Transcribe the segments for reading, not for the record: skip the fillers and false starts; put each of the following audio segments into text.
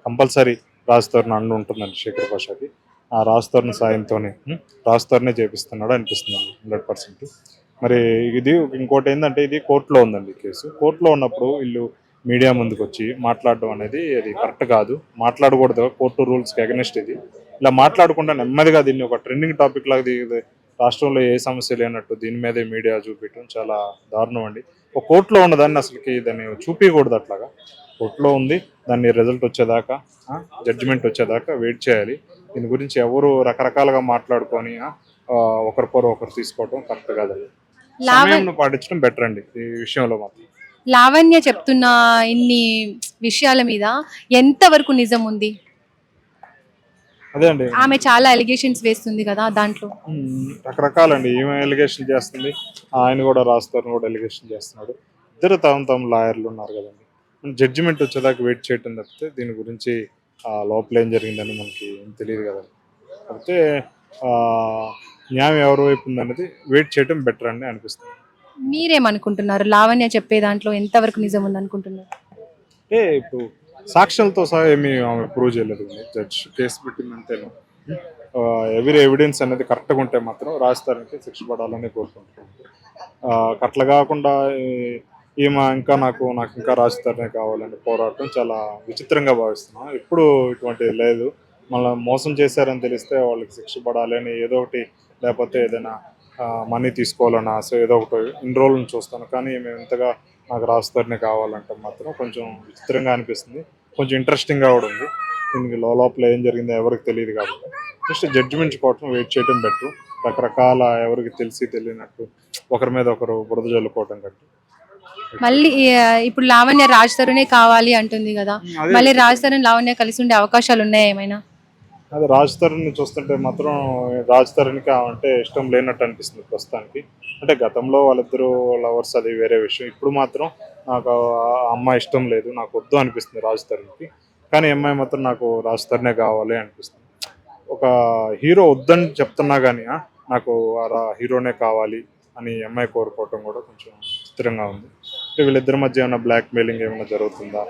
Compulsory Raj and ఉంటుందండి శేఖర్ భాషకి. ఆ రాజ్ సాయంతోనే రాజ్ చేపిస్తున్నాడు అనిపిస్తుంది 100%. మరి ఇది ఇంకోటి ఏంటంటే ఇది కోర్టులో ఉందండి కేసు. కోర్టులో ఉన్నప్పుడు వీళ్ళు మీడియా ముందుకు వచ్చి మాట్లాడడం అనేది అది కరెక్ట్ కాదు, మాట్లాడకూడదు, కోర్టు రూల్స్కి అగెనిస్ట్ ఇది. ఇలా మాట్లాడకుండా నెమ్మదిగా దీన్ని ఒక ట్రెండింగ్ టాపిక్ లాగా రాష్ట్రంలో ఏ సమస్య లేనట్టు దీని మీదే మీడియా చూపించడం చాలా దారుణం అండి. ఒక కోర్టులో ఉన్నదాన్ని అసలుకి దాన్ని చూపించకూడదు అట్లాగా. కోర్టులో ఉంది, దాన్ని రిజల్ట్ వచ్చేదాకా జడ్జిమెంట్ వచ్చేదాకా వెయిట్ చేయాలి. దీని గురించి ఎవరు రకరకాలుగా మాట్లాడుకొని ఒకరు తీసుకోవడం కరెక్ట్ కాదండి. సమయం పాటించడం బెటర్ అండి ఈ విషయంలో మాత్రం. లావణ్య చెప్తున్న ఇన్ని విషయాల మీద ఎంత వరకు నిజం ఉంది? అదే అండి, ఆమె చాలా అలిగేషన్స్ వేస్తుంది కదా దాంట్లో. రకరకాలండి. ఏమో ఎలిగేషన్ చేస్తుంది, ఆయన కూడా రాస్తారు కూడా ఎలిగేషన్ చేస్తున్నాడు. ఇద్దరు తమ లాయర్లు ఉన్నారు కదండి. జడ్జిమెంట్ వచ్చేదాకా వెయిట్ చేయటం తప్పితే దీని గురించి లోపల ఏం జరిగిందని మనకి ఏం తెలియదు కదండి. కాకపోతే న్యాయం ఎవరి వైపు ఉందనేది వెయిట్ చేయడం బెటర్ అని అనిపిస్తుంది. మీరేమనుకుంటున్నారు? లావణ్య చెప్పే దాంట్లో ఎంతవరకు నిజం ఉంది అనుకుంటున్నారు? అంటే ఇప్పుడు సాక్ష్యాలతో సహా ఏమి ఆమె ప్రూవ్ చేయలేదు. జడ్జ్ కేసు పెట్టింది అంతేనా. ఎవరి ఎవిడెన్స్ అనేది కరెక్ట్గా ఉంటే మాత్రం రాజధానికి శిక్ష పడాలని కోరుకుంటున్నాను. అట్లా కాకుండా ఈమె నాకు ఇంకా రాజధానే కావాలని పోరాటం చాలా విచిత్రంగా భావిస్తున్నాను. ఎప్పుడు ఇటువంటిది లేదు. మళ్ళీ మోసం చేశారని తెలిస్తే వాళ్ళకి శిక్ష పడాలి అని ఏదో ఒకటి, లేకపోతే ఏదైనా మనీ తీసుకోవాలని ఆశ, ఏదో ఒకటి ఇన్ని రోజులను చూస్తాను. కానీ మేము ఇంతగా నాకు రాజధాని కావాలంటే మాత్రం కొంచెం విచిత్రంగా అనిపిస్తుంది, కొంచెం ఇంట్రెస్టింగ్గా కూడా ఉంది. దీనికి లోపల ఏం జరిగిందో ఎవరికి తెలియదు కాబట్టి జస్ట్ జడ్జిమెంట్ కోసం వెయిట్ చేయడం బెటర్. రకరకాల ఎవరికి తెలియనట్టు ఒకరి మీద ఒకరు బురద జల్లుకోవడం కట్టు. మళ్ళీ ఇప్పుడు లావణ్య రాజ్ తరుణే కావాలి అంటుంది కదా, మళ్ళీ రాజ్ తరుణ్ లావణ్య కలిసి ఉండే అవకాశాలు ఉన్నాయా ఏమైనా? అది రాజ్ తరుణ్ని చూస్తుంటే మాత్రం రాజ్ తరుణ్కి అంటే ఇష్టం లేనట్టు అనిపిస్తుంది ప్రస్తుతానికి. అంటే గతంలో వాళ్ళిద్దరూ లవర్స్, అది వేరే విషయం. ఇప్పుడు మాత్రం నాకు ఆ అమ్మాయి ఇష్టం లేదు, నాకు వద్దు అనిపిస్తుంది రాజ్ తరుణ్కి. కానీ అమ్మాయి మాత్రం నాకు రాజ్ తరుణే కావాలి అనిపిస్తుంది. ఒక హీరో వద్దని చెప్తున్నా కానీ నాకు ఆ హీరోనే కావాలి అని అమ్మాయి కోరుకోవటం కూడా కొంచెం విచిత్రంగా ఉంది. వీళ్ళిద్దరి మధ్య ఏమైనా బ్లాక్ మెయిలింగ్ ఏమైనా జరుగుతుందా,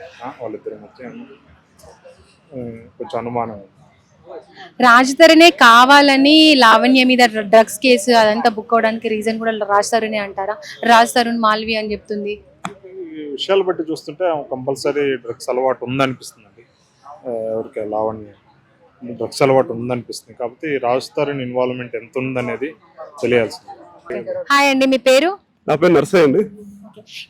వాళ్ళిద్దరి మధ్య కొంచెం అనుమానం ఉంది. రాజ్ తరుణే కావాలని లావణ్య మీద డ్రగ్స్ కేసు అదంతా బుక్ అవడానికి రీజన్ కూడా రాజ్ తరుణే అంటారా? రాజ్ తరుణ్ మాల్వి అని చెప్తుంది. ఈ విషయాలు బట్టి చూస్తుంటే కంపల్సరీ డ్రగ్స్ అలవాటు ఉందనిపిస్తుందండి. ఎవరికి లావణ్య డ్రగ్స్ అలవాటు ఉందనిపిస్తుంది. కాబట్టి రాజ్ తరుణ్ ఇన్వాల్వ్మెంట్ ఎంత ఉందనేది తెలియాల్సింది. హాయ్ అండి, మీ పేరు? నా పేరు నర్సయ్య అండి.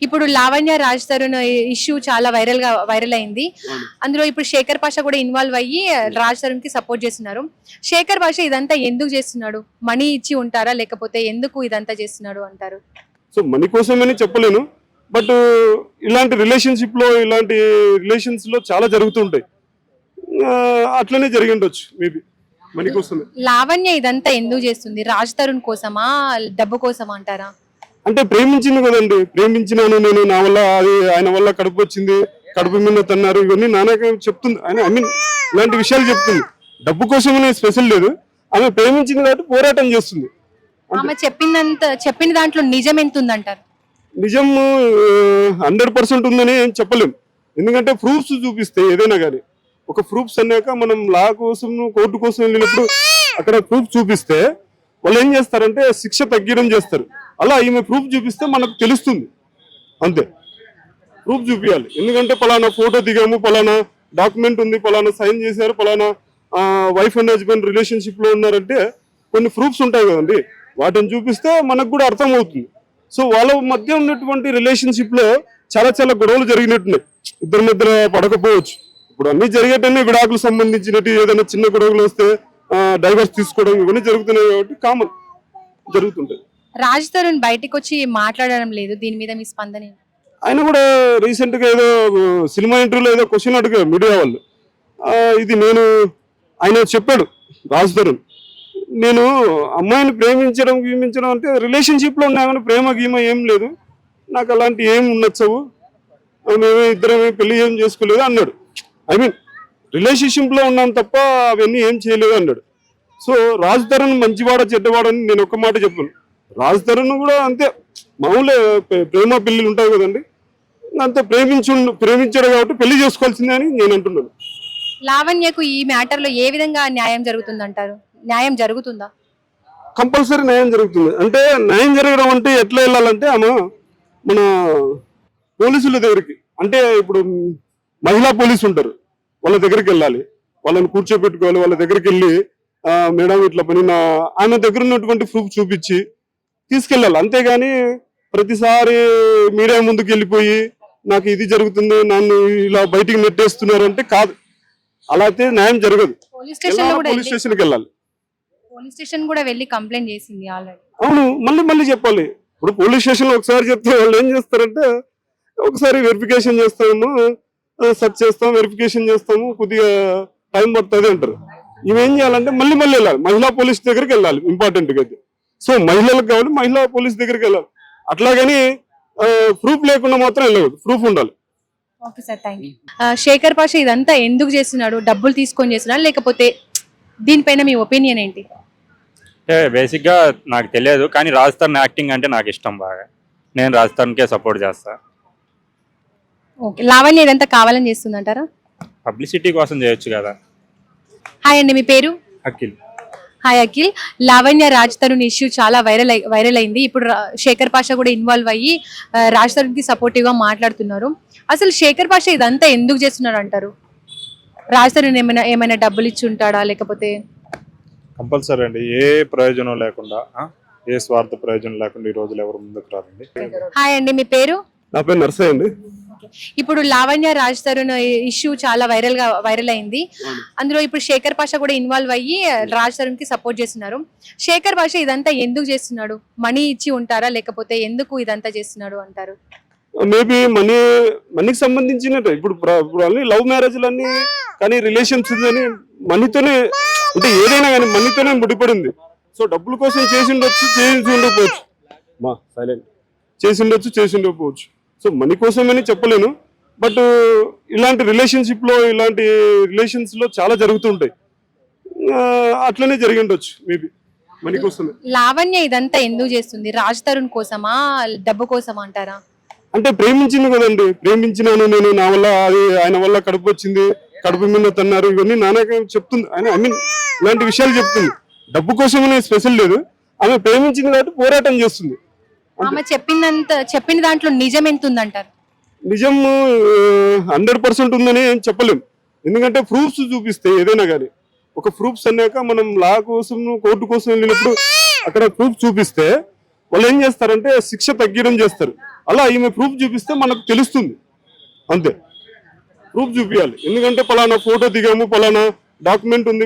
ఇప్పుడు లావణ్య రాజ్ తరుణ్ ఇష్యూ చాలా వైరల్ అయింది. అందులో ఇప్పుడు శేఖర్ పాషా కూడా ఇన్వాల్వ్ అయ్యి రాజ్ తరుణ్ కి సపోర్ట్ చేస్తున్నారు. శేఖర్ పాషా ఇదంతా ఎందుకు చేస్తున్నాడు? మనీ ఇచ్చి ఉంటారా, లేకపోతే ఎందుకు ఇదంతా చేస్తున్నాడు అంటారు? సో మనీ కోసమని చెప్పలేను, బట్ ఇలాంటి రిలేషన్స్ లో చాలా జరుగుతుంటాయి. అట్లనే జరిగి ఉండొచ్చు మేబీ మనీ కోసమే. లావణ్య ఇదంతా ఎందుకు చేస్తుంది? రాజ్ తరుణ్ కోసమా, డబ్బు కోసమా అంటారా? అంటే ప్రేమించింది కదండి, ప్రేమించినాను నేను, నా వల్ల అది ఆయన వల్ల కడుపు వచ్చింది, కడుపు మీద తన్నారు, ఇవన్నీ నాన్నగా చెప్తుంది. ఇలాంటి విషయాలు చెప్తుంది. డబ్బు కోసమనే స్పెషల్ లేదు, ఆమె ప్రేమించింది కాబట్టి పోరాటం చేస్తుంది. ఆమె చెప్పిన దాంట్లో నిజం ఎంత ఉందంటారు? నిజం 100% ఉందని ఏం చెప్పలేం. ఎందుకంటే ప్రూఫ్స్ చూపిస్తే ఏదైనా కానీ, ఒక ప్రూఫ్స్ అన్నాక మనం లా కోసం కోర్టు కోసం వెళ్ళినప్పుడు అక్కడ ప్రూఫ్ చూపిస్తే వాళ్ళు ఏం చేస్తారంటే శిక్ష తగ్గడం చేస్తారు. అలా ఈమె ప్రూఫ్ చూపిస్తే మనకు తెలుస్తుంది. అంతే, ప్రూఫ్ చూపించాలి. ఎందుకంటే పలానా ఫోటో దిగాము, పలానా డాక్యుమెంట్ ఉంది, పలానా సైన్ చేశారు, పలానా వైఫ్ అండ్ హస్బెండ్ రిలేషన్షిప్ లో ఉన్నారంటే కొన్ని ప్రూఫ్స్ ఉంటాయి కదండి, వాటిని చూపిస్తే మనకు కూడా అర్థం అవుతుంది. సో వాళ్ళ మధ్య ఉన్నటువంటి రిలేషన్షిప్ లో చాలా చాలా గొడవలు జరిగినట్టున్నాయి. ఇద్దరి మధ్య పడకపోవచ్చు. ఇప్పుడు అన్ని జరిగేటన్నీ విడాకులు సంబంధించినట్టు ఏదైనా చిన్న గొడవలు వస్తే డైవర్స్ తీసుకోవడం ఇవన్నీ జరుగుతున్నాయి కాబట్టి కామన్ జరుగుతుంటది. రాజ్ తరుణ్ బయటకు వచ్చి మాట్లాడడం లేదు, దీని మీద మీ స్పందన? ఆయన కూడా రీసెంట్ గా ఏదో సినిమా ఇంటర్వ్యూలో ఏదో క్వశ్చన్ అడిగారు మీడియా వాళ్ళు. ఇది ఆయన చెప్పాడు రాజ్ తరుణ్, నేను అమ్మాయిని గీమించడం అంటే రిలేషన్షిప్ లో ఉన్నామని ప్రేమ గీమ ఏం లేదు, నాకు అలాంటి ఏం నచ్చవు, మేమే ఇద్దరమే పెళ్లి ఏం చేసుకోలేదు అన్నాడు. రిలేషన్షిప్ లో ఉన్నాం తప్ప అవన్నీ ఏం చేయలేదు అన్నాడు. సో రాజ్ తరుణ్ మంచివాడ చెడ్డవాడని నేను ఒక్క మాట చెప్పాను. రాజ్ తరుణ్ కూడా అంతే, మామూలే ప్రేమ పెళ్లిలు ఉంటాయి కదండి, అంతే ప్రేమించాడు కాబట్టి పెళ్లి చేసుకోవాల్సిందే అని నేను అంటున్నాను. లావణ్యకు ఈ మ్యాటర్ లో ఏ విధంగా న్యాయం జరుగుతుందంటారు? న్యాయం జరుగుతుందా? కంపల్సరీ న్యాయం జరుగుతుంది. అంటే న్యాయం జరగడం అంటే ఎట్లా వెళ్ళాలంటే ఆమె మన పోలీసుల దగ్గరికి, అంటే ఇప్పుడు మహిళా పోలీసు ఉంటారు, వాళ్ళ దగ్గరికి వెళ్ళాలి, వాళ్ళని కూర్చోబెట్టుకోవాలి, వాళ్ళ దగ్గరికి వెళ్ళి మేడం ఇట్లా పని ఆమె దగ్గర ఉన్నటువంటి ప్రూఫ్ చూపించి తీసుకెళ్ళాలి. అంతేగాని ప్రతిసారి మీడియా ముందుకు వెళ్ళిపోయి నాకు ఇది జరుగుతుంది, నన్ను ఇలా బయటికి నెట్టేస్తున్నారు అంటే కాదు. అలా అయితే న్యాయం జరగదు. పోలీస్ స్టేషన్కి వెళ్ళాలి. పోలీస్ స్టేషన్ కూడా వెళ్ళి కంప్లైంట్ చేసింది ఆల్రెడీ. అవును, మళ్ళీ మళ్ళీ చెప్పాలి. ఇప్పుడు పోలీస్ స్టేషన్ లో ఒకసారి చెప్తే వాళ్ళు ఏం చేస్తారంటే ఒకసారి వెరిఫికేషన్ చేస్తాము, సెర్చ్ చేస్తాం, వెరిఫికేషన్ చేస్తాము, కొద్దిగా టైం పడుతుంది అంటారు. ఇవేం చేయాలంటే మళ్ళీ మళ్ళీ వెళ్ళాలి, మహిళా పోలీస్ దగ్గరికి వెళ్ళాలి. ఇంపార్టెంట్ గా సో మహిళలకు కావాలి, మహిళా పోలీస్ దగ్గరికి వెళ్ళాలి. అట్లాగని ప్రూఫ్ లేకుండా మాత్రం వెళ్ళకూడదు, ప్రూఫ్ ఉండాలి. Okay sir, thank you. Shekhar Pasha ఇదంతా ఎందుకు చేస్తున్నాడు? డబ్బులు తీసుకొని చేస్తున్నాడు లేకపోతే దీనిపైన మీ ఒపీనియన్ ఏంటి? అంటే బేసిక్గా నాకు తెలియదు, కానీ రాజస్థాన్ యాక్టింగ్ అంటే నాకు ఇష్టం బాగా. నేను రాజస్థాన్కే సపోర్ట్ చేస్తా. ఓకే, లావణ్య ఇదంతా కావాలని చేస్తుందంటారా? పబ్లిసిటీ కోసం చేయొచ్చు కదా. హాయ్ అండి, మీ పేరు? అఖిల్. హాయ్ అఖిల్. లావణ్య రాజ్ తరుణ్ ఇష్యూ చాలా వైరల్ అయింది. ఇప్పుడు శేఖర్ పాషా కూడా ఇన్వాల్వ్ అయ్యి రాజ్ తరుణ్ కి సపోర్టివ్ గా మాట్లాడుతున్నారు. అసలు శేఖర్ పాషా ఇదంతా ఎందుకు చేస్తున్నాడు అంటారు? రాజ్ తరుణ్ ఏమైనా డబ్బులు ఇచ్చి ఉంటాడా లేకపోతే? కంపల్సరీ అండి, ఏ ప్రయోజనం లేకుండా, ఏ స్వార్థ ప్రయోజనం లేకుండా ఈ రోజులు ఎవరు ముందుకు రారండి. హాయ్ అండి, మీ పేరు? నా పేరు నర్సయ్య అండి. ఇప్పుడు లావణ్య రాజ్ తరుణ్ ఇష్యూ చాలా వైరల్ అయింది. అందులో ఇప్పుడు శేఖర్ పాషా కూడా ఇన్వాల్వ్ అయ్యి రాజ్ తరుణ్ కి సపోర్ట్ చేస్తున్నారు. శేఖర్ పాషా ఇదంతా ఎందుకు చేస్తున్నాడు? మనీ ఇచ్చి ఉంటారా లేకపోతే ఎందుకు ఇదంతా చేస్తున్నాడు అంటారు? మేబీ మనీకి సంబంధించిన ఇప్పుడు అన్ని లవ్ మ్యారేజ్లన్నీ కానీ రిలేషన్స్ అని మనీతోనే, అంటే ఏదైనా కానీ మనీతోనే ముడిపడింది. సో డబ్బుల కోసం చేసి ఉండొచ్చు, చేసి ఉండకపోవచ్చు, చేసి ఉండకపోవచ్చు. సో మనీ కోసమని చెప్పలేను, బట్ ఇలాంటి రిలేషన్షిప్ లో, ఇలాంటి రిలేషన్స్ లో చాలా జరుగుతుంటాయి. అట్లనే జరిగి ఉండొచ్చు మేబీ మనీ కోసమే. లావణ్య ఇదంతా ఎందుకు చేస్తుంది? రాజ్ తరుణ్ కోసమా, డబ్బు కోసమా అంటారా? అంటే ప్రేమించింది కదండి, ప్రేమించినాను నేను, నా వల్ల అది ఆయన వల్ల కడుపు వచ్చింది, కడుపు మీద తన్నారు, ఇవన్నీ నాన్నగా చెప్తుంది ఆయన. ఐ మీన్ ఇలాంటి విషయాలు చెప్తుంది. డబ్బు కోసమనే స్పెషల్ లేదు, ఆమె ప్రేమించింది కాబట్టి పోరాటం చేస్తుంది. ఆమె చెప్పిన దాంట్లో నిజం ఎంత ఉందంటారు? నిజం 100% ఉందని ఏం చెప్పలేం. ఎందుకంటే ప్రూఫ్స్ చూపిస్తే ఏదైనా కానీ, ఒక ప్రూఫ్స్ అన్నాక మనం లా కోసం, కోర్టు కోసం వెళ్ళినప్పుడు అక్కడ ప్రూఫ్ చూపిస్తే వాళ్ళు ఏం చేస్తారంటే శిక్ష తగ్గడం చేస్తారు. అలా ఈమె ప్రూఫ్ చూపిస్తే మనకు తెలుస్తుంది. అంతే, ప్రూఫ్ చూపించాలి. ఎందుకంటే పలానా ఫోటో దిగాము, పలానా డాక్యుమెంట్ ఉంది,